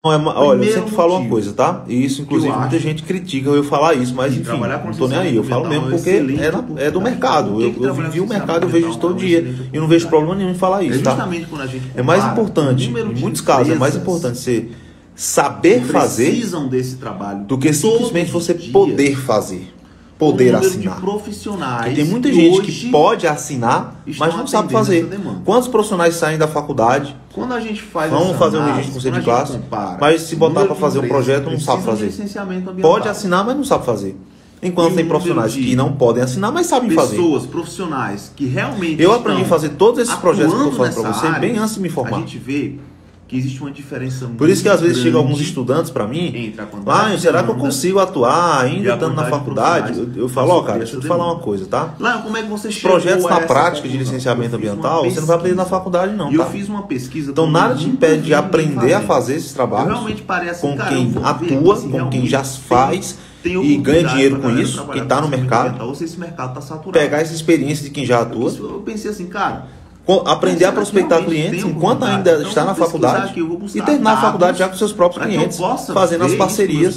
Olha, eu sempre falo uma coisa, tá? E isso, inclusive, muita gente critica eu falar isso, mas enfim, não tô nem aí. Eu falo mesmo porque é do mercado. Eu vivi o mercado, eu vejo isso todo dia. E não vejo problema nenhum em falar isso, tá? É mais importante, em muitos casos, é mais importante você saber fazer do que simplesmente você poder fazer. Poder assinar. Porque tem muita gente que pode assinar, mas não sabe fazer. Quantos profissionais saem da faculdade? Quando a gente faz vamos fazer um registro com de classe, mas se botar para fazer um projeto, não sabe fazer. Pode assinar, mas não sabe fazer. Enquanto tem profissionais que não podem assinar, mas sabem fazer. Pessoas profissionais que realmente eu aprendi a fazer todos esses projetos que eu falo para você bem antes de me formar. A gente vê que existe uma diferença muito Por isso que às vezes chegam alguns estudantes para mim, será que eu consigo atuar ainda estando na faculdade? Eu falo, cara, deixa eu te falar uma coisa, tá? Como é que você chegou projetos na prática de licenciamento ambiental, você não vai aprender na faculdade não, tá? Eu fiz uma pesquisa. Então nada te impede de aprender a fazer esses trabalhos com quem atua, com quem já faz e ganha dinheiro com isso, quem está no mercado, ou se esse mercado está saturado. Pegar essa experiência de quem já atua. Eu pensei assim, cara, aprender a prospectar clientes enquanto ainda está na faculdade e terminar a faculdade já com seus próprios clientes, fazendo as parcerias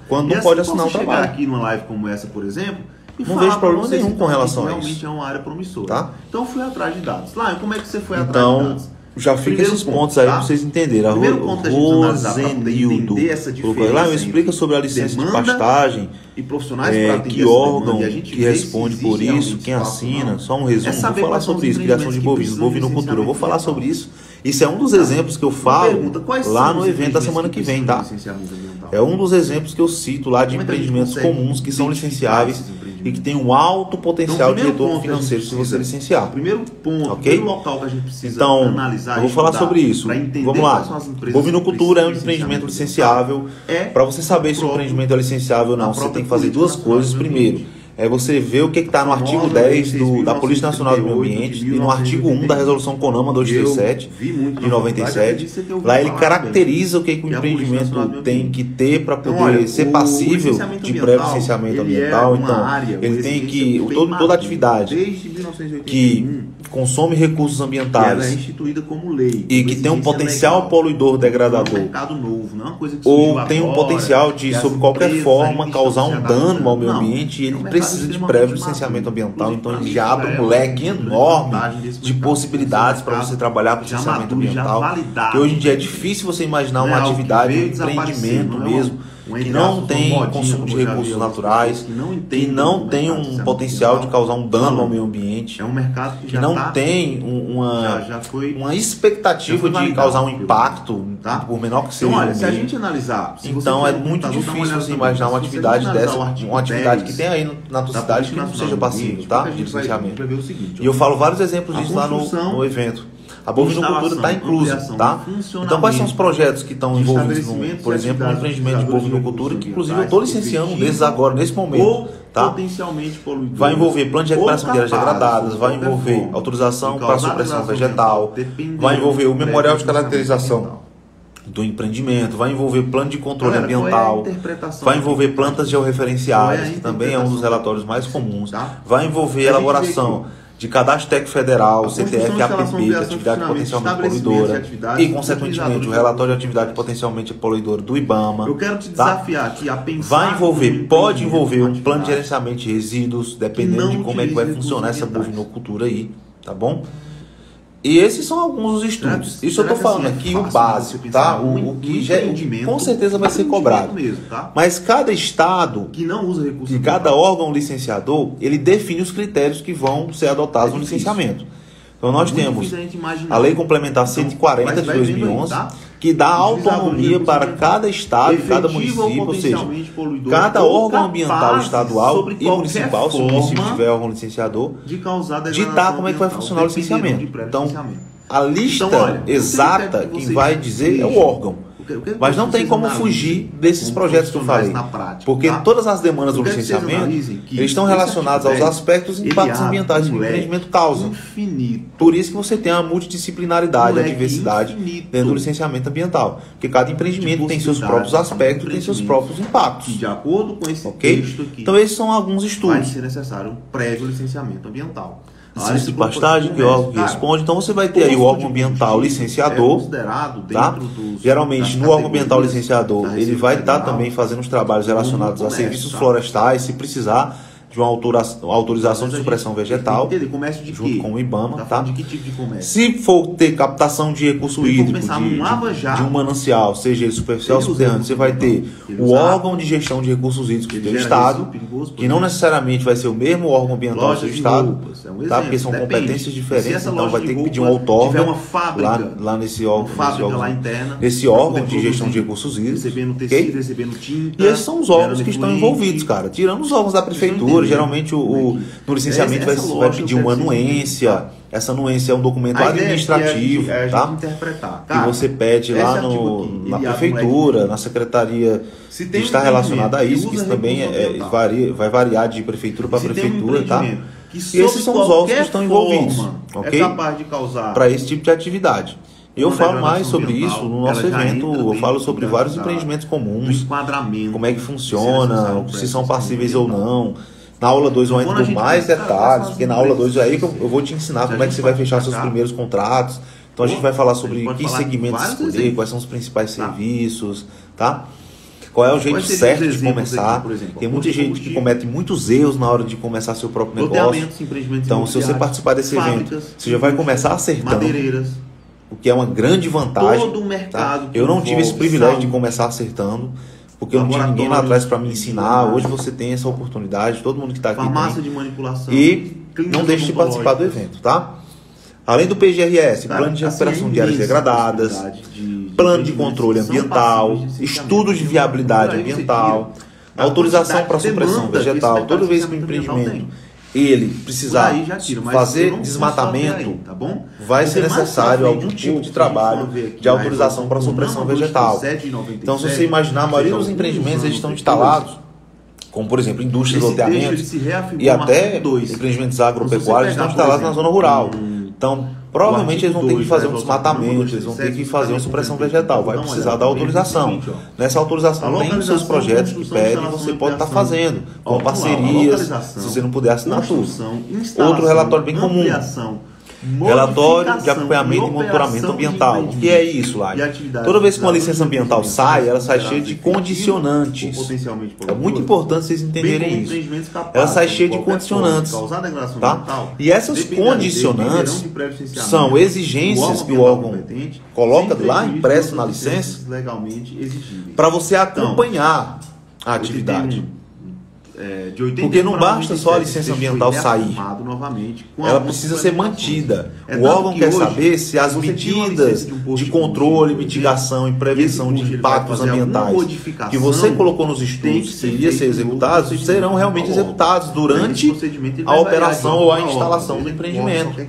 quando não pode assinar o trabalho. Aqui numa live como essa, por exemplo, não vejo problema nenhum com relação a isso. Realmente é uma área promissora. Tá? Então eu fui atrás de dados. Como é que você foi atrás de dados? Já fica esses pontos aí para vocês entenderem. Primeiro ponto da gente analisar para poder entender essa diferença. Lá explica sobre a licença de pastagem, e profissionais que órgão que responde por isso, quem assina. Só um resumo. Vou falar sobre isso, criação de bovinos, bovinocultura. Eu vou falar sobre isso. Isso é um dos exemplos que eu falo lá no evento da semana que vem, tá? É um dos exemplos que eu cito lá de empreendimentos comuns que são licenciáveis e que tem um alto potencial de retorno financeiro se você licenciar. Primeiro ponto, primeiro local que a gente precisa analisar. Eu vou falar sobre isso. Vamos lá. Bovinocultura é um empreendimento licenciável. Para você saber se o empreendimento é licenciável ou não, você tem que fazer duas coisas. Primeiro, é você ver o que está no artigo 10 da Polícia Nacional do Meio Ambiente e no artigo 1 da Resolução CONAMA 237 de 97. Lá ele caracteriza o que o empreendimento tem que ter para poder ser passível de pré-licenciamento ambiental. Então, ele tem que, toda atividade que consome recursos ambientais e que tem um potencial poluidor degradador ou tem um potencial de, sob qualquer forma, causar um dano ao meio ambiente, ele precisa de prévio licenciamento ambiental. Então ele já abre um leque enorme de possibilidades para você trabalhar com licenciamento ambiental, que hoje em dia é difícil você imaginar uma atividade, um empreendimento mesmo, que não tem consumo de recursos naturais, que não tem um potencial de causar um dano ao meio ambiente, que não tem uma expectativa de causar um impacto, por menor que seja. Então, se a gente analisar, então é muito difícil você imaginar uma atividade dessa, uma atividade que tem aí na tua cidade que não seja passível, tá? De licenciamento. E eu falo vários exemplos disso lá no evento. A bovinocultura está inclusa, tá? Então, quais são os projetos que estão envolvidos, por exemplo, no empreendimento de bovinocultura, que inclusive eu estou licenciando um desses agora, nesse momento, tá? Vai envolver plano de recuperação de áreas degradadas, vai envolver autorização para supressão vegetal, vai envolver o memorial de caracterização do empreendimento, vai envolver plano de controle ambiental, vai envolver plantas georreferenciadas, que também é um dos relatórios mais comuns, vai envolver elaboração de Cadastro Técnico Federal, CTF, APP, que é atividade potencialmente poluidora, e, consequentemente, o relatório de atividade potencialmente poluidora do IBAMA. Eu quero te desafiar aqui a pensar. Vai envolver, pode envolver um plano de gerenciamento de resíduos, dependendo de como é que vai funcionar essa bovinocultura aí, tá bom? E esses são alguns dos estudos. Isso eu estou falando aqui o básico, tá? O que já, com certeza vai ser cobrado. Mas cada estado que não usa recurso, e cada órgão licenciador, ele define os critérios que vão ser adotados no licenciamento. Então nós temos a Lei Complementar 140 de 2011, que dá autonomia para cada estado e cada município, ou seja, cada órgão ambiental estadual e municipal, se o município tiver órgão licenciador, ditar como é que vai funcionar o licenciamento. Então, a lista exata, quem vai dizer é o órgão. Mas não tem como fugir desses projetos que eu falei, porque todas as demandas do licenciamento eles estão relacionados aos aspectos e impactos ambientais que o empreendimento causa. Por isso que você tem a multidisciplinaridade, a diversidade dentro do licenciamento ambiental, porque cada empreendimento tem seus próprios aspectos e tem seus próprios impactos. De acordo com esse texto aqui, então esses são alguns estudos. Vai ser necessário um prévio licenciamento ambiental. licença de pastagem, que é o órgão que responde. Então você vai ter aí o órgão ambiental licenciador, tá? Geralmente no órgão ambiental licenciador ele vai estar também fazendo os trabalhos relacionados a serviços florestais, se precisar de uma autorização de supressão vegetal, junto com o IBAMA, tá? De que tipo de comércio? Se for ter captação de recurso hídrico de um manancial, seja ele superficial ou subterrâneo, você vai ter o órgão de gestão de recursos hídricos do Estado, que não necessariamente vai ser o mesmo órgão ambiental do Estado, tá? Porque são competências diferentes, então vai ter que pedir um outorga lá nesse órgão, nesse órgão de gestão de recursos hídricos, okay? E esses são os órgãos que estão envolvidos, cara, tirando os órgãos da prefeitura. Geralmente no licenciamento vai pedir uma anuência. Essa anuência é um documento administrativo, tá? Que você pede lá na prefeitura, na secretaria que está relacionada a isso, que isso também vai variar de prefeitura para prefeitura, tá? E esses são os órgãos que estão envolvidos, ok? Para esse tipo de atividade. Eu falo mais sobre isso no nosso evento, eu falo sobre vários empreendimentos comuns, como é que funciona, se são passíveis ou não. Na aula 2 eu entro com mais detalhes, porque na aula 2 é aí que eu vou te ensinar como é que você vai fechar seus primeiros contratos. Então a gente vai falar sobre que segmentos escolher, quais são os principais serviços, tá? Qual é o jeito certo de começar. Tem muita gente que comete muitos erros na hora de começar seu próprio negócio. Então se você participar desse evento, você já vai começar acertando, o que é uma grande vantagem. Tá? Eu não tive esse privilégio de começar acertando, porque eu não tinha ninguém lá atrás para me ensinar. Hoje você tem essa oportunidade, todo mundo que está aqui tem. De manipulação, e não deixe de participar do evento, tá? Além do PGRS, plano de recuperação de áreas degradadas, plano de controle ambiental, estudos de viabilidade ambiental, autorização para supressão vegetal. Toda vez que o empreendimento ele precisar fazer desmatamento, vai ser necessário algum tipo de trabalho de autorização para supressão vegetal. Então, se você imaginar, a maioria dos empreendimentos eles estão instalados, como por exemplo indústrias, loteamentos e até empreendimentos agropecuários estão instalados na zona rural. Então, provavelmente eles vão ter que fazer um desmatamento, eles vão ter que fazer uma supressão vegetal, vai precisar da autorização. Nessa autorização tem os seus projetos que pedem, você pode estar fazendo, com parcerias, se você não puder assinar tudo. Outro relatório bem comum, relatório de acompanhamento e monitoramento ambiental. O que é isso, lá? Toda vez que uma licença ambiental sai, ela sai cheia de condicionantes. É muito importante vocês entenderem isso. Ela sai cheia de condicionantes, tá? E essas condicionantes são exigências que o órgão coloca lá impresso na licença para você acompanhar a atividade. Porque não basta só a licença ambiental sair, ela precisa ser mantida. O órgão quer saber se as medidas de controle, mitigação e prevenção de impactos ambientais que você colocou nos estudos que iriam ser executados serão realmente executados durante a operação ou a instalação do empreendimento.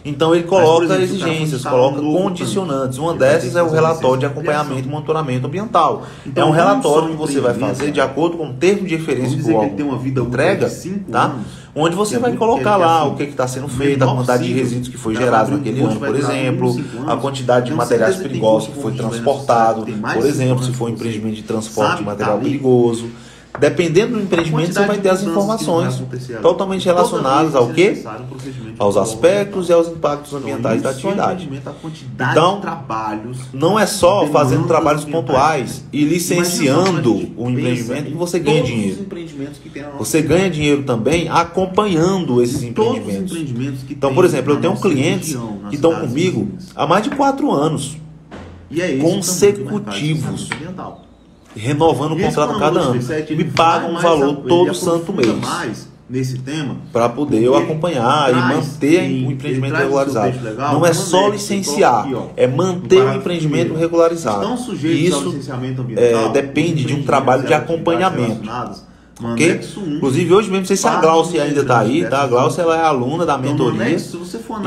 Então ele coloca exigências, coloca condicionantes. Uma dessas é o relatório de acompanhamento e monitoramento ambiental. É um relatório que você vai fazer de acordo com o termo de referência que o órgão entrega, tá? Onde você vai colocar lá o que está sendo feito, a quantidade de resíduos que foi gerado naquele ano, por exemplo, a quantidade de materiais perigosos que foi transportado, por exemplo, se for um empreendimento de transporte de material perigoso. Dependendo do empreendimento, você vai ter as informações totalmente relacionadas ao quê? Aos aspectos e aos impactos ambientais da atividade. Então, não é só fazendo trabalhos pontuais e licenciando o empreendimento que você ganha dinheiro. Você ganha dinheiro também acompanhando esses empreendimentos. Então, por exemplo, eu tenho clientes que estão comigo há mais de 4 anos consecutivos, renovando o contrato cada ano. Me pagam um valor todo santo mês para poder eu acompanhar e manter o empreendimento regularizado. Não é só licenciar, é manter o empreendimento regularizado. E isso depende de um trabalho de acompanhamento. Okay? Inclusive hoje mesmo, não sei se a Glaucia ainda está aí, tá? A Glaucia ela é aluna da mentoria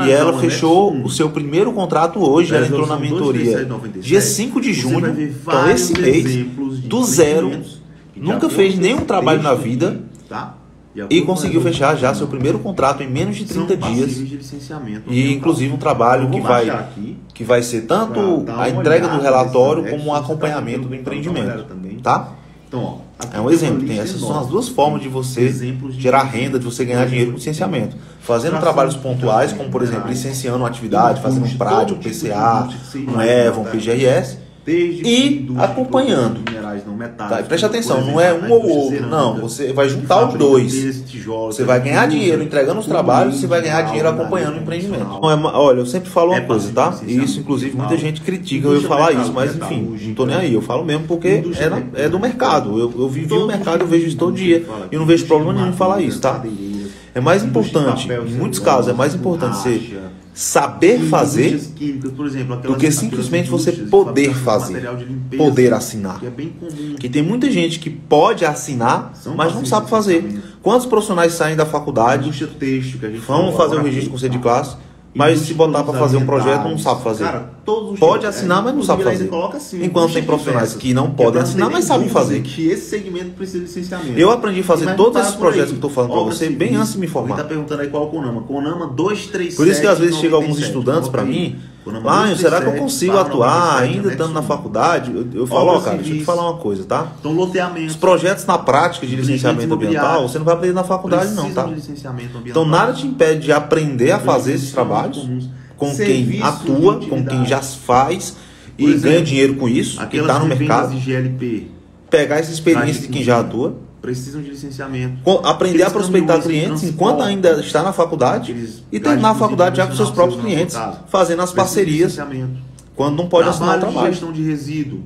e ela fechou o seu primeiro contrato hoje, ela entrou na mentoria dia 5 de junho, então esse mês, do zero, nunca fez nenhum trabalho na vida e conseguiu fechar já seu primeiro contrato em menos de 30 dias e inclusive um trabalho que vai ser tanto a entrega do relatório como o acompanhamento do empreendimento, tá? Então, é um exemplo. Essas são as duas formas de você gerar renda, de você ganhar dinheiro com licenciamento. Fazendo trabalhos pontuais, como por exemplo, licenciando uma atividade, fazendo um PRAD, um PCA, um EVA, um PGRS, e acompanhando. Tá? E preste atenção, não é um ou outro, não. Você vai juntar os dois. Você vai ganhar dinheiro entregando os trabalhos, você vai ganhar dinheiro acompanhando o empreendimento. Olha, eu sempre falo uma coisa, tá? E isso, inclusive, muita gente critica eu falar isso, mas enfim, não tô nem aí. Eu falo mesmo porque é do mercado. Eu vivi o mercado, eu vejo isso todo dia. E não vejo problema nenhum em falar isso, tá? É mais importante, em muitos casos, é mais importante você saber fazer do que simplesmente você poder fazer, poder assinar. Que tem muita gente que pode assinar, mas não sabe fazer. Quantos profissionais saem da faculdade, vão fazer o registro com C de classe, mas se botar para fazer um projeto não sabe fazer? Pode assinar, mas não sabe fazer. Enquanto tem profissionais que não podem assinar, mas sabem fazer. Que esse segmento precisa de licenciamento. Eu aprendi a fazer todos esses projetos que eu estou falando para você bem antes de me formar. Ele está perguntando aí qual é o CONAMA. CONAMA 237. Por isso que às vezes chegam alguns estudantes para mim, será que eu consigo atuar ainda estando na faculdade? Eu falo, ó, cara, deixa eu te falar uma coisa, tá? Então, loteamento. Os projetos na prática de licenciamento ambiental, você não vai aprender na faculdade não, tá? Então nada te impede de aprender a fazer esses trabalhos com quem atua, com quem já faz e ganha dinheiro com isso, que está no mercado. Pegar essa experiência de quem já atua, precisam de licenciamento. Aprender a prospectar clientes enquanto ainda está na faculdade e terminar a faculdade já com seus próprios clientes, fazendo as parcerias quando não pode assinar o trabalho. Gestão de resíduo.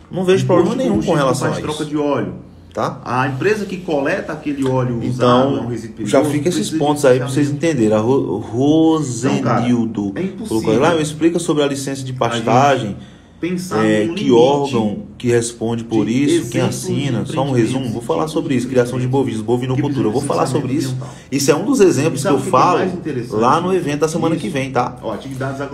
Não vejo problema nenhum com relação a isso. Troca de óleo. Tá? A empresa que coleta aquele óleo usado, é um resíduo perigoso, já fica esses pontos aí para vocês entenderem. A Rosenildo colocou lá, explica sobre a licença de pastagem. Que órgão que responde por isso, quem assina, só um resumo, vou falar sobre isso, criação de bovinos, bovinocultura, eu vou falar sobre isso. Isso é um dos exemplos que eu falo lá no evento da semana que vem, tá?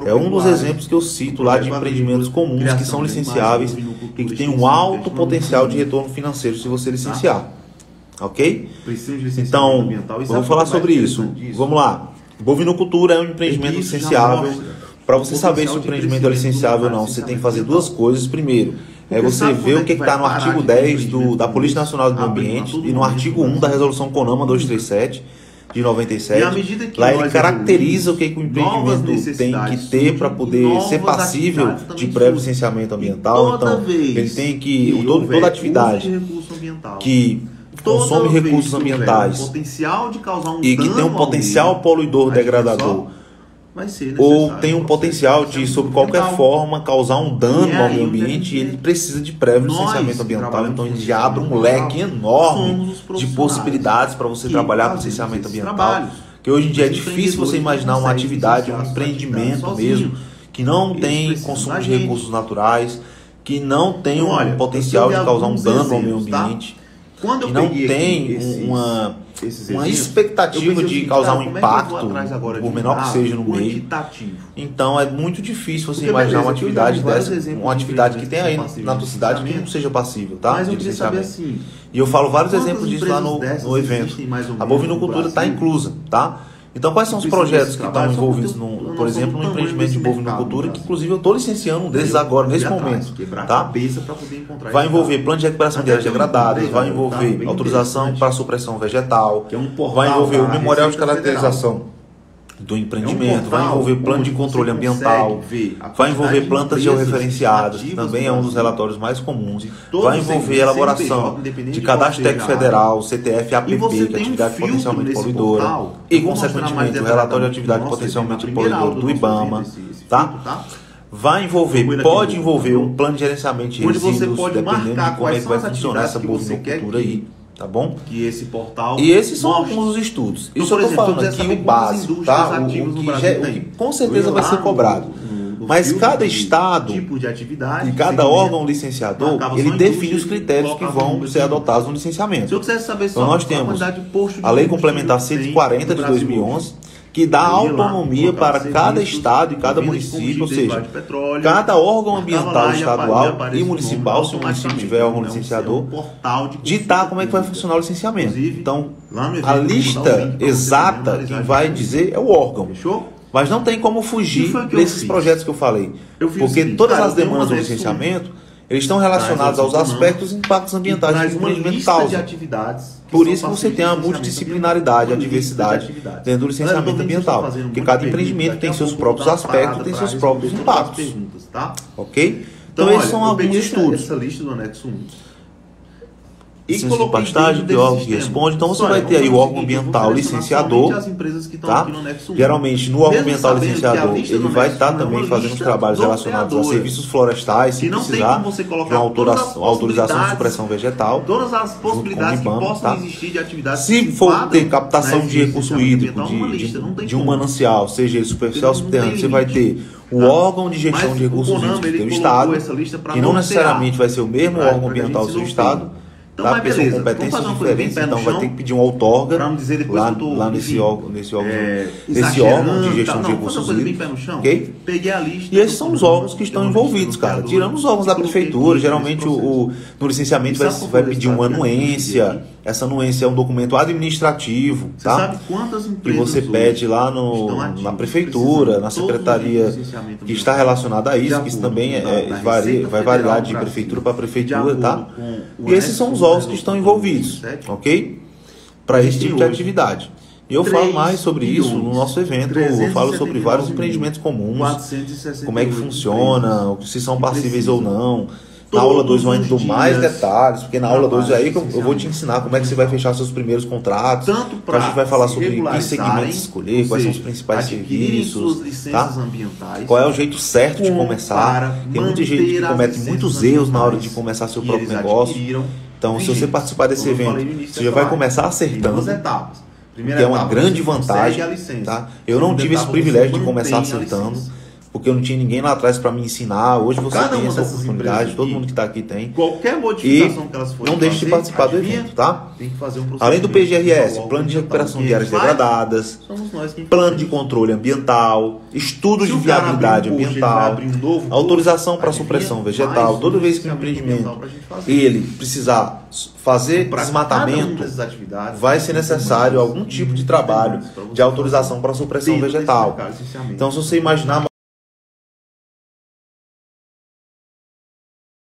É um dos exemplos que eu cito lá de empreendimentos comuns que são licenciáveis e que tem um alto potencial de retorno financeiro se você licenciar, ok? Então, eu vou falar sobre isso. Vamos lá. Bovinocultura é um empreendimento licenciável. Para você saber se o empreendimento é licenciável ou não, você tem que fazer duas coisas. Primeiro, você ver o que está no artigo 10 da Polícia Nacional do Meio Ambiente e no artigo 1 da Resolução CONAMA 237 de 97. Lá ele caracteriza o que o empreendimento tem que ter para poder ser passível de prévio licenciamento ambiental. Então, ele tem que, toda atividade que consome recursos ambientais e que tem um potencial poluidor degradador, ou tem um potencial de, sob qualquer forma, causar um dano ao meio ambiente, e ele precisa de prévio licenciamento ambiental. Então ele já abre um leque enorme de possibilidades para você trabalhar com licenciamento ambiental, que hoje em dia é difícil você imaginar uma atividade, um empreendimento mesmo, que não tem consumo de recursos naturais, que não tem um potencial de causar um dano ao meio ambiente, que não tem uma expectativa de causar um impacto, por menor que seja no meio. Então é muito difícil você imaginar uma atividade dessa, uma atividade que tem aí na tua cidade que não seja passível, tá? Mas eu queria saber assim, e eu falo vários exemplos disso lá no evento. A bovinocultura está inclusa, tá? Então, quais são os projetos que estão envolvidos, por exemplo, no empreendimento de bovinocultura, que inclusive eu estou licenciando um desses agora, nesse momento, tá? Vai envolver plano de recuperação de áreas degradadas, vai envolver autorização para supressão vegetal, vai envolver o memorial de caracterização do empreendimento, vai envolver plano de controle ambiental, vai envolver plantas georreferenciadas, que também é um dos relatórios mais comuns, vai envolver elaboração de cadastro técnico federal, CTF, APP, que é atividade potencialmente poluidora, e consequentemente o relatório de atividade potencialmente poluidora do IBAMA, tá? Vai envolver, pode envolver um plano de gerenciamento de resíduos, dependendo de como é que vai funcionar essa bovinocultura aí. Tá bom? Que esse portal e esses são alguns dos estudos. Então, isso eu estou falando aqui o básico, tá? O que com certeza vai ser cobrado. Mas cada estado e cada órgão licenciador, ele define os critérios que vão ser adotados no licenciamento. Então nós temos a Lei Complementar 140 de 2011, que dá autonomia para cada estado e cada município, ou seja, cada órgão ambiental estadual e municipal, se o município tiver órgão licenciador, ditar como é que vai funcionar o licenciamento. Então, a lista exata, quem vai dizer é o órgão. Mas não tem como fugir desses projetos que eu falei. Porque todas as demandas do licenciamento, eles estão relacionados aos aspectos e impactos ambientais do empreendimento causa. Por isso que você tem a multidisciplinaridade, a diversidade dentro do licenciamento ambiental. Porque cada empreendimento tem seus próprios aspectos, tem seus próprios impactos. Ok? Então esses são alguns estudos. Essa lista do anexo 1. Licença de pastagem, de órgão que responde. Então você vai ter aí o órgão ambiental licenciador, tá? Geralmente no órgão ambiental licenciador ele vai estar também fazendo os trabalhos relacionados a serviços florestais, se precisar de uma autorização de supressão vegetal. Todas as possibilidades que possam existir de atividades. Se for ter captação de recurso hídrico de um manancial, seja ele superficial ou subterrâneo, você vai ter o órgão de gestão de recursos hídricos do Estado, que não necessariamente vai ser o mesmo órgão ambiental do seu Estado. Então, tá? Porque são competências diferentes, então vai ter que pedir uma outorga lá nesse órgão de gestão de recursos hídricos. Okay? Peguei a lista. E esses são os órgãos que estão envolvidos, cara. Tirando os órgãos da prefeitura, geralmente no licenciamento vai pedir uma anuência. Essa anuência é um documento administrativo, tá? Sabe quantas empresas que você pede lá na prefeitura, na secretaria que está relacionada a isso, que isso também vai variar de prefeitura para prefeitura, tá? E esses são os órgãos que estão envolvidos, ok? Para esse tipo de atividade. E eu falo mais sobre isso no nosso evento, eu falo sobre vários empreendimentos comuns, como é que funciona, se são passíveis ou não. Na aula 2 eu ainda dou mais detalhes, porque na aula 2 aí eu vou te ensinar como é que você vai fechar seus primeiros contratos. A gente vai falar sobre que segmentos escolher, quais são os principais serviços, tá? Qual é o jeito certo de começar. Tem muita gente que comete muitos erros na hora de começar seu próprio negócio. Então, se você participar desse evento, você já vai começar acertando, que é uma grande vantagem, tá? Eu não tive esse privilégio de começar acertando, porque eu não tinha ninguém lá atrás para me ensinar. Hoje você tem essa oportunidade, todo mundo que está aqui tem. Qualquer modificação que elas forem não deixe de participar do evento, tá? Tem que fazer um além do PGRS, plano de recuperação de áreas degradadas, plano de controle ambiental, estudos de viabilidade ambiental, autorização para supressão vegetal. Toda vez que um empreendimento ele precisar fazer desmatamento, vai ser necessário algum tipo de trabalho de autorização para supressão vegetal. Então, se você imaginar